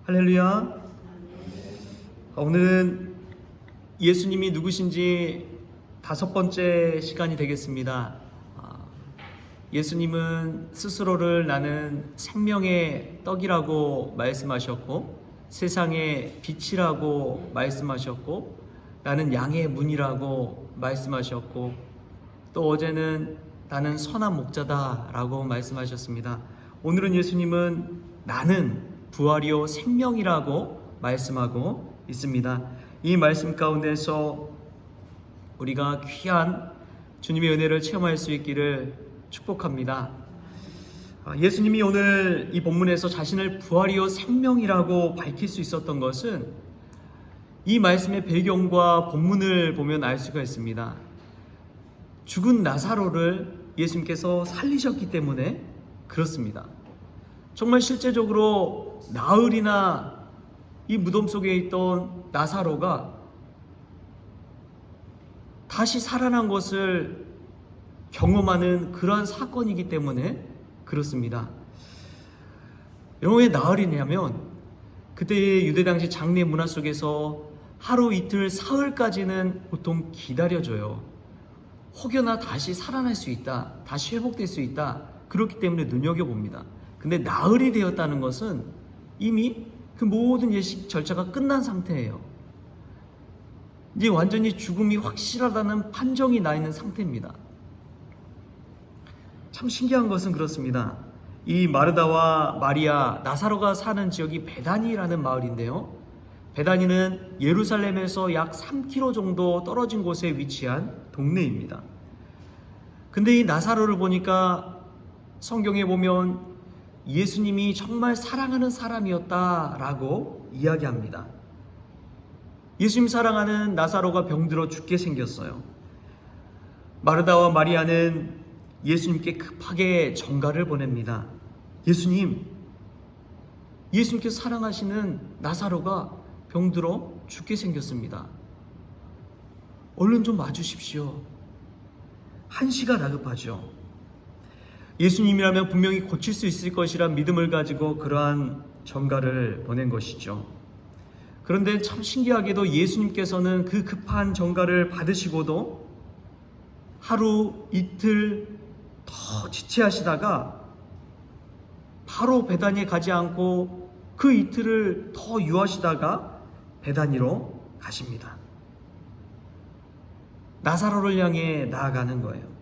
할렐루야. 오늘은 예수님이 누구신지 5번째 시간이 되겠습니다. 예수님은 스스로를 나는 생명의 떡이라고 말씀하셨고, 세상의 빛이라고 말씀하셨고, 나는 양의 문이라고 말씀하셨고, 또 어제는 나는 선한 목자다라고 말씀하셨습니다. 오늘은 예수님은 나는 부활이요 생명이라고 말씀하고 있습니다. 이 말씀 가운데서 우리가 귀한 주님의 은혜를 체험할 수 있기를 축복합니다. 예수님이 오늘 이 본문에서 자신을 부활이요 생명이라고 밝힐 수 있었던 것은 이 말씀의 배경과 본문을 보면 알 수가 있습니다. 죽은 나사로를 예수님께서 살리셨기 때문에 그렇습니다. 정말 실제적으로 나흘이나 이 무덤 속에 있던 나사로가 다시 살아난 것을 경험하는 그러한 사건이기 때문에 그렇습니다. 여러분, 왜 나흘이냐면 그때의 유대 당시 장례 문화 속에서 하루 이틀 사흘까지는 보통 기다려줘요. 혹여나 다시 살아날 수 있다, 다시 회복될 수 있다, 그렇기 때문에 눈여겨봅니다. 근데 나흘이 되었다는 것은 이미 그 모든 예식 절차가 끝난 상태예요. 이제 완전히 죽음이 확실하다는 판정이 나 있는 상태입니다. 참 신기한 것은 그렇습니다. 이 마르다와 마리아, 나사로가 사는 지역이 베다니라는 마을인데요. 베다니는 예루살렘에서 약 3km 정도 떨어진 곳에 위치한 동네입니다. 근데 이 나사로를 보니까 성경에 보면 예수님이 정말 사랑하는 사람이었다라고 이야기합니다. 예수님 사랑하는 나사로가 병들어 죽게 생겼어요. 마르다와 마리아는 예수님께 급하게 전가를 보냅니다. 예수님께서 사랑하시는 나사로가 병들어 죽게 생겼습니다. 얼른 좀 와주십시오. 한시가 다급하죠. 예수님이라면 분명히 고칠 수 있을 것이란 믿음을 가지고 그러한 전가를 보낸 것이죠. 그런데 참 신기하게도 예수님께서는 그 급한 전가를 받으시고도 하루 이틀 더 지체하시다가 바로 베다니에 가지 않고 그 이틀을 더 유하시다가 베다니로 가십니다. 나사로를 향해 나아가는 거예요.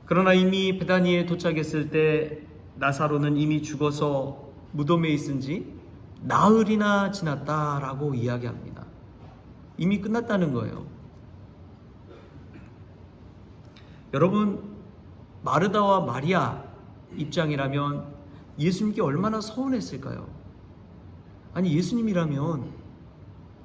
그러나 이미 베다니에 도착했을 때 나사로는 이미 죽어서 무덤에 있은 지 나흘이나 지났다라고 이야기합니다. 이미 끝났다는 거예요. 여러분, 마르다와 마리아 입장이라면 예수님께 얼마나 서운했을까요? 아니, 예수님이라면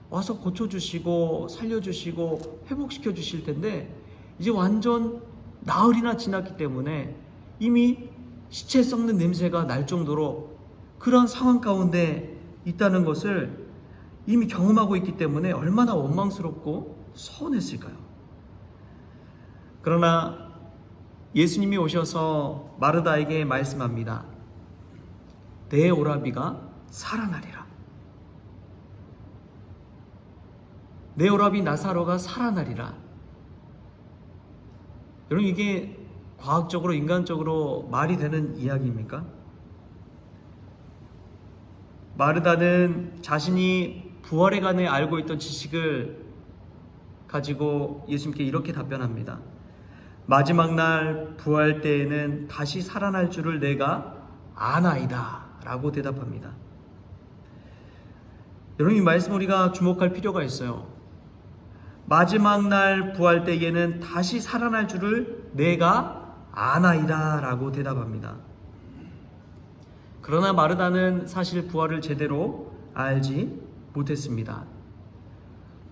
와서 고쳐주시고 살려주시고 회복시켜 주실 텐데 이제 완전 나흘이나 지났기 때문에 이미 시체 썩는 냄새가 날 정도로 그런 상황 가운데 있다는 것을 이미 경험하고 있기 때문에 얼마나 원망스럽고 서운했을까요? 그러나 예수님이 오셔서 마르다에게 말씀합니다. 내 오라비가 살아나리라. 내 오라비 나사로가 살아나리라. 여러분, 이게 과학적으로 인간적으로 말이 되는 이야기입니까? 마르다는 자신이 부활에 관해 알고 있던 지식을 가지고 예수님께 이렇게 답변합니다. 마지막 날 부활 때에는 다시 살아날 줄을 내가 아나이다 라고 대답합니다. 여러분, 이 말씀 우리가 주목할 필요가 있어요. 마지막 날 부활 때에는 다시 살아날 줄을 내가 아나이다 라고 대답합니다. 그러나 마르다는 사실 부활을 제대로 알지 못했습니다.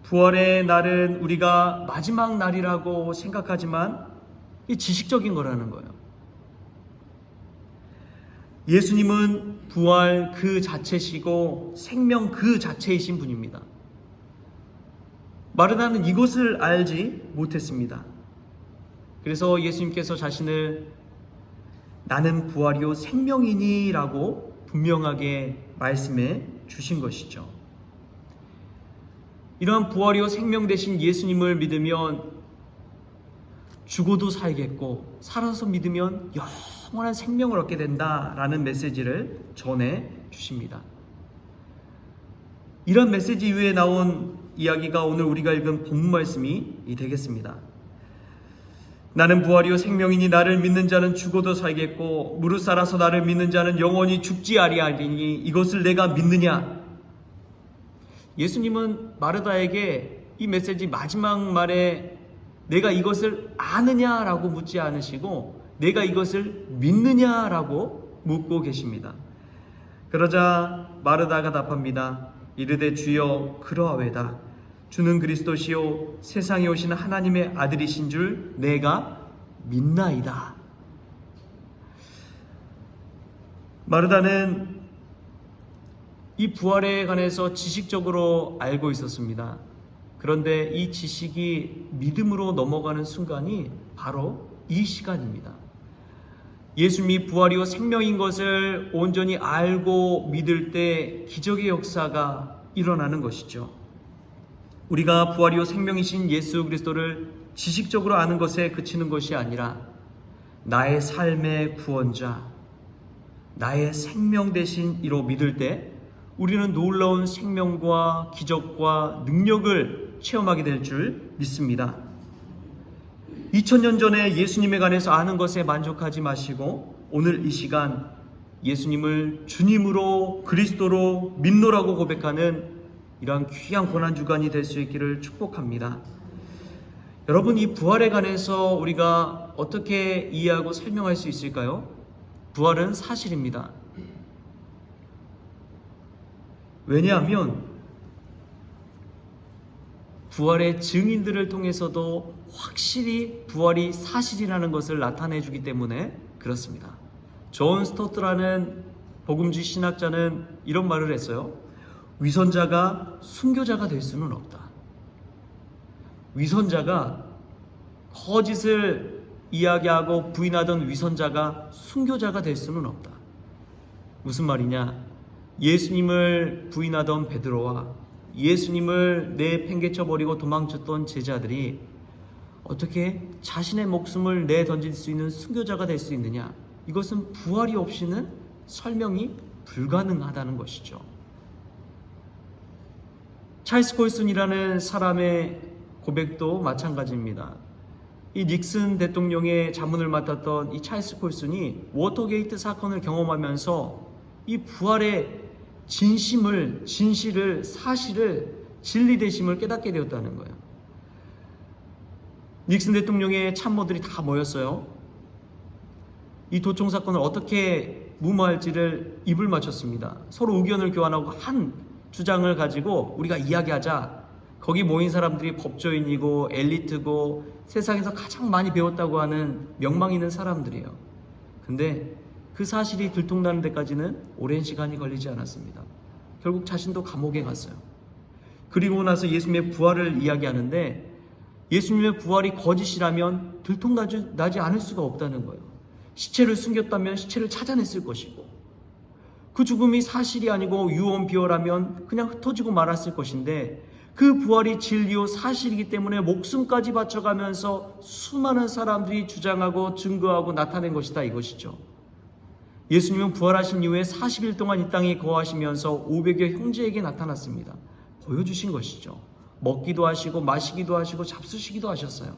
부활의 날은 우리가 마지막 날이라고 생각하지만 이 지식적인 거라는 거예요. 예수님은 부활 그 자체시고 생명 그 자체이신 분입니다. 마르다는 이것을 알지 못했습니다. 그래서 예수님께서 자신을 나는 부활이요 생명이니 라고 분명하게 말씀해 주신 것이죠. 이러한 부활이요 생명 되신 예수님을 믿으면 죽어도 살겠고 살아서 믿으면 영원한 생명을 얻게 된다라는 메시지를 전해 주십니다. 이런 메시지 이후에 나온 이야기가 오늘 우리가 읽은 본문 말씀이 되겠습니다. 나는 부활이요 생명이니 나를 믿는 자는 죽어도 살겠고 무릇 살아서 나를 믿는 자는 영원히 죽지 아니하리니 이것을 내가 믿느냐? 예수님은 마르다에게 이 메시지 마지막 말에 내가 이것을 아느냐라고 묻지 않으시고 내가 이것을 믿느냐라고 묻고 계십니다. 그러자 마르다가 답합니다. 이르되 주여 그러하외다. 주는 그리스도시요 세상에 오시는 하나님의 아들이신 줄 내가 믿나이다. 마르다는 이 부활에 관해서 지식적으로 알고 있었습니다. 그런데 이 지식이 믿음으로 넘어가는 순간이 바로 이 시간입니다. 예수님이 부활이요 생명인 것을 온전히 알고 믿을 때 기적의 역사가 일어나는 것이죠. 우리가 부활이요 생명이신 예수 그리스도를 지식적으로 아는 것에 그치는 것이 아니라 나의 삶의 구원자, 나의 생명 되신 이로 믿을 때 우리는 놀라운 생명과 기적과 능력을 체험하게 될 줄 믿습니다. 2000년 전에 예수님에 관해서 아는 것에 만족하지 마시고 오늘 이 시간 예수님을 주님으로 그리스도로 믿노라고 고백하는 이러한 귀한 고난주간이 될 수 있기를 축복합니다. 여러분, 이 부활에 관해서 우리가 어떻게 이해하고 설명할 수 있을까요? 부활은 사실입니다. 왜냐하면 부활의 증인들을 통해서도 확실히 부활이 사실이라는 것을 나타내 주기 때문에 그렇습니다. 존 스토트라는 복음주의 신학자는 이런 말을 했어요. 위선자가 순교자가 될 수는 없다. 위선자가 거짓을 이야기하고 부인하던 위선자가 순교자가 될 수는 없다. 무슨 말이냐? 예수님을 부인하던 베드로와 예수님을 내팽개쳐버리고 도망쳤던 제자들이 어떻게 자신의 목숨을 내던질 수 있는 순교자가 될 수 있느냐? 이것은 부활이 없이는 설명이 불가능하다는 것이죠. 찰스 콜슨이라는 사람의 고백도 마찬가지입니다. 이 닉슨 대통령의 자문을 맡았던 이 찰스 콜슨이 워터게이트 사건을 경험하면서 이 부활의 진실을, 사실을, 진리되심을 깨닫게 되었다는 거예요. 닉슨 대통령의 참모들이 다 모였어요. 이 도청 사건을 어떻게 무마할지를 입을 맞췄습니다. 서로 의견을 교환하고 한 주장을 가지고 우리가 이야기하자. 거기 모인 사람들이 법조인이고 엘리트고 세상에서 가장 많이 배웠다고 하는 명망 있는 사람들이에요. 근데 그 사실이 들통나는 데까지는 오랜 시간이 걸리지 않았습니다. 결국 자신도 감옥에 갔어요. 그리고 나서 예수님의 부활을 이야기하는데 예수님의 부활이 거짓이라면 들통나지 않을 수가 없다는 거예요. 시체를 숨겼다면 시체를 찾아냈을 것이고 그 죽음이 사실이 아니고 유언 비어라면 그냥 흩어지고 말았을 것인데 그 부활이 진리요 사실이기 때문에 목숨까지 바쳐가면서 수많은 사람들이 주장하고 증거하고 나타낸 것이다 이것이죠. 예수님은 부활하신 이후에 40일 동안 이 땅에 거하시면서 500여 형제에게 나타났습니다. 보여주신 것이죠. 먹기도 하시고 마시기도 하시고 잡수시기도 하셨어요.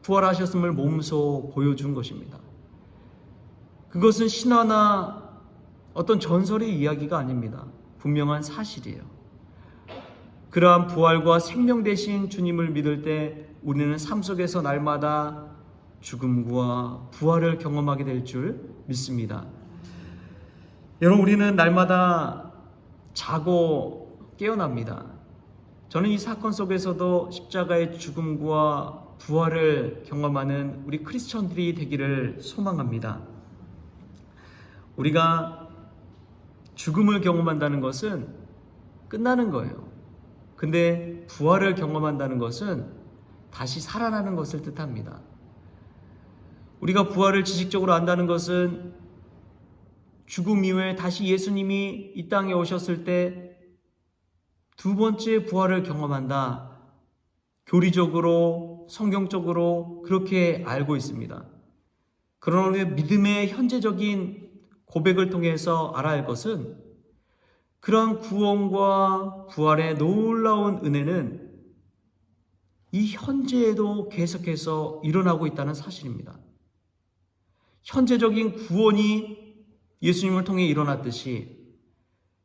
부활하셨음을 몸소 보여준 것입니다. 그것은 신화나 어떤 전설의 이야기가 아닙니다. 분명한 사실이에요. 그러한 부활과 생명 되신 주님을 믿을 때 우리는 삶 속에서 날마다 죽음과 부활을 경험하게 될 줄 믿습니다. 여러분, 우리는 날마다 자고 깨어납니다. 저는 이 사건 속에서도 십자가의 죽음과 부활을 경험하는 우리 크리스천들이 되기를 소망합니다. 우리가 죽음을 경험한다는 것은 끝나는 거예요. 근데 부활을 경험한다는 것은 다시 살아나는 것을 뜻합니다. 우리가 부활을 지식적으로 안다는 것은 죽음 이후에 다시 예수님이 이 땅에 오셨을 때 두 번째 부활을 경험한다. 교리적으로, 성경적으로 그렇게 알고 있습니다. 그러나 우리의 믿음의 현재적인 고백을 통해서 알아야 할 것은 그러한 구원과 부활의 놀라운 은혜는 이 현재에도 계속해서 일어나고 있다는 사실입니다. 현재적인 구원이 예수님을 통해 일어났듯이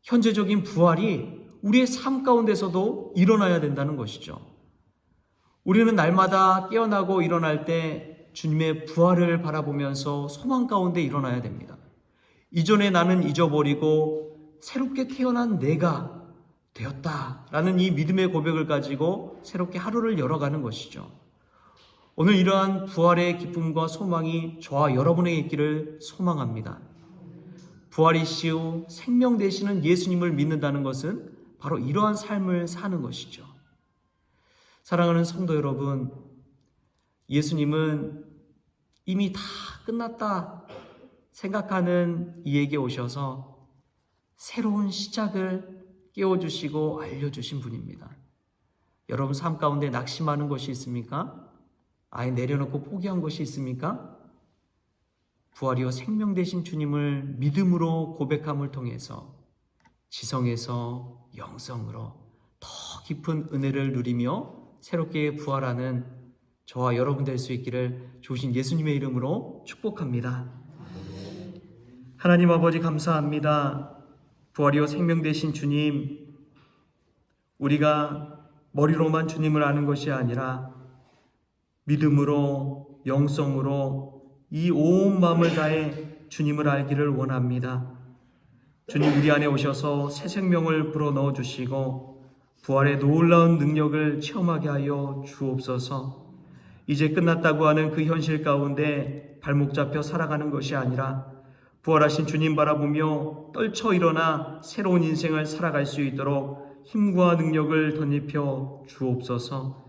현재적인 부활이 우리의 삶 가운데서도 일어나야 된다는 것이죠. 우리는 날마다 깨어나고 일어날 때 주님의 부활을 바라보면서 소망 가운데 일어나야 됩니다. 이전에 나는 잊어버리고 새롭게 태어난 내가 되었다라는 이 믿음의 고백을 가지고 새롭게 하루를 열어가는 것이죠. 오늘 이러한 부활의 기쁨과 소망이 저와 여러분에게 있기를 소망합니다. 부활이시오 생명 되시는 예수님을 믿는다는 것은 바로 이러한 삶을 사는 것이죠. 사랑하는 성도 여러분, 예수님은 이미 다 끝났다 생각하는 이에게 오셔서 새로운 시작을 깨워주시고 알려주신 분입니다. 여러분 삶 가운데 낙심하는 것이 있습니까? 아예 내려놓고 포기한 것이 있습니까? 부활이요 생명 되신 주님을 믿음으로 고백함을 통해서 지성에서 영성으로 더 깊은 은혜를 누리며 새롭게 부활하는 저와 여러분 될 수 있기를 주신 예수님의 이름으로 축복합니다. 하나님 아버지 감사합니다. 부활이요 생명 되신 주님, 우리가 머리로만 주님을 아는 것이 아니라 믿음으로 영성으로 이 온 마음을 다해 주님을 알기를 원합니다. 주님 우리 안에 오셔서 새 생명을 불어넣어 주시고 부활의 놀라운 능력을 체험하게 하여 주옵소서. 이제 끝났다고 하는 그 현실 가운데 발목 잡혀 살아가는 것이 아니라 부활하신 주님 바라보며 떨쳐 일어나 새로운 인생을 살아갈 수 있도록 힘과 능력을 덧입혀 주옵소서.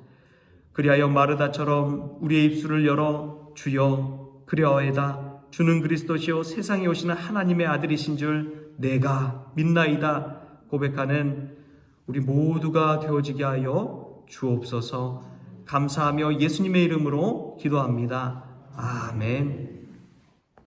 그리하여 마르다처럼 우리의 입술을 열어 주여 그리하여다 주는 그리스도시요 세상에 오시는 하나님의 아들이신 줄 내가 믿나이다 고백하는 우리 모두가 되어지게 하여 주옵소서. 감사하며 예수님의 이름으로 기도합니다. 아멘.